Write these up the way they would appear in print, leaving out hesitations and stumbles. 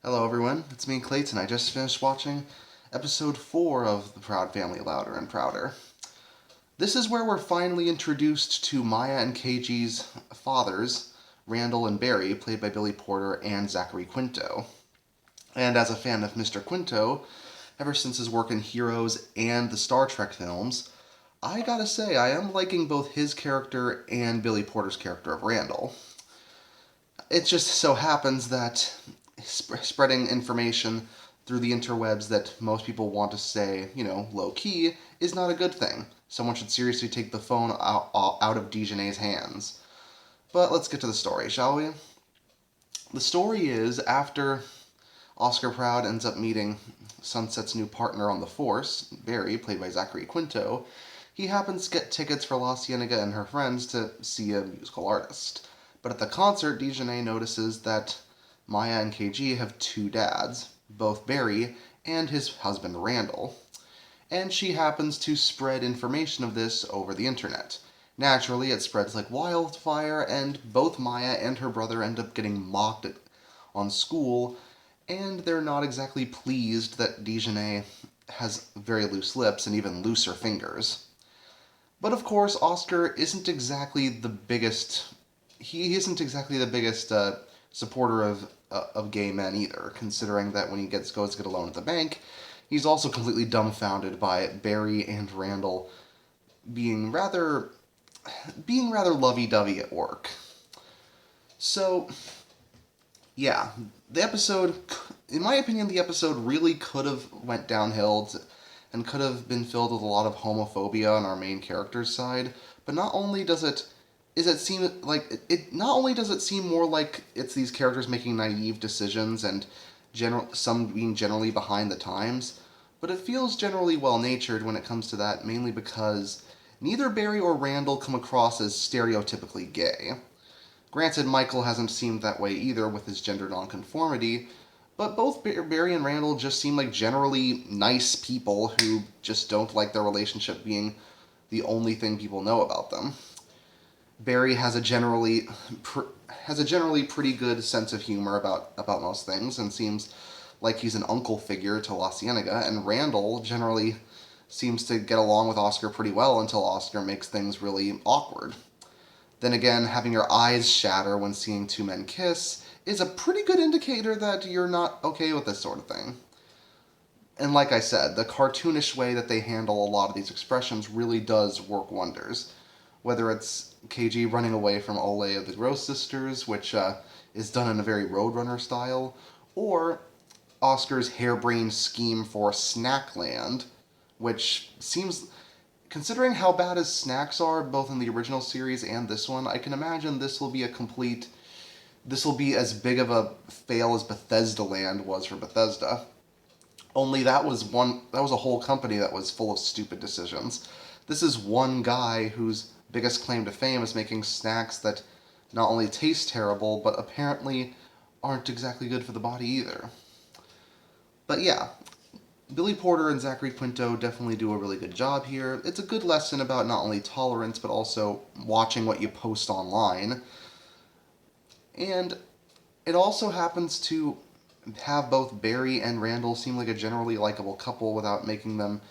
Hello everyone, it's me Clayton. I just finished watching episode 4 of The Proud Family Louder and Prouder. This is where we're finally introduced to Maya and KG's fathers, Randall and Barry, played by Billy Porter and Zachary Quinto. And as a fan of Mr. Quinto, ever since his work in Heroes and the Star Trek films, I gotta say, I am liking both his character and Billy Porter's character of Randall. It just so happens that spreading information through the interwebs that most people want to say, low key, is not a good thing. Someone should seriously take the phone out of Dijonay's hands. But let's get to the story, shall we? The story is after Oscar Proud ends up meeting Sunset's new partner on the Force, Barry, played by Zachary Quinto, he happens to get tickets for La Cienega and her friends to see a musical artist. But at the concert, Dijonay notices that Maya and KG have two dads, both Barry and his husband Randall. And she happens to spread information of this over the internet. Naturally, it spreads like wildfire, and both Maya and her brother end up getting mocked on school, and they're not exactly pleased that Dijonay has very loose lips and even looser fingers. But of course, Oscar isn't exactly the biggest. He isn't exactly the biggest supporter of gay men either. Considering that when he goes to get a loan at the bank, he's also completely dumbfounded by Barry and Randall being rather lovey-dovey at work. So, yeah, the episode, in my opinion, the episode really could have went downhill and could have been filled with a lot of homophobia on our main character's side. But not only does it seem like it not only does it seem more like it's these characters making naive decisions and some being generally behind the times, but it feels generally well-natured when it comes to that, mainly because neither Barry or Randall come across as stereotypically gay. Granted, Michael hasn't seemed that way either with his gender nonconformity, but both Barry and Randall just seem like generally nice people who just don't like their relationship being the only thing people know about them. Barry has a generally pretty good sense of humor about most things and seems like he's an uncle figure to La Cienega, and Randall generally seems to get along with Oscar pretty well until Oscar makes things really awkward. Then again, having your eyes shatter when seeing two men kiss is a pretty good indicator that you're not okay with this sort of thing. And like I said, the cartoonish way that they handle a lot of these expressions really does work wonders. Whether it's KG running away from Ole of the Gross Sisters, which is done in a very Roadrunner style, or Oscar's harebrained scheme for Snackland, which seems, considering how bad his snacks are, both in the original series and this one, I can imagine this will be as big of a fail as Bethesda Land was for Bethesda. Only that was a whole company that was full of stupid decisions. This is one guy whose biggest claim to fame is making snacks that not only taste terrible, but apparently aren't exactly good for the body either. But yeah, Billy Porter and Zachary Quinto definitely do a really good job here. It's a good lesson about not only tolerance, but also watching what you post online. And it also happens to have both Barry and Randall seem like a generally likable couple without making them,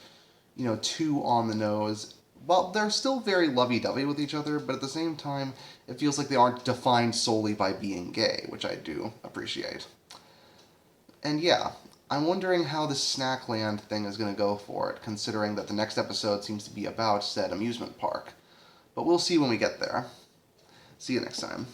too on the nose. Well, they're still very lovey-dovey with each other, but at the same time, it feels like they aren't defined solely by being gay, which I do appreciate. And yeah, I'm wondering how this Snackland thing is going to go for it, considering that the next episode seems to be about said amusement park. But we'll see when we get there. See you next time.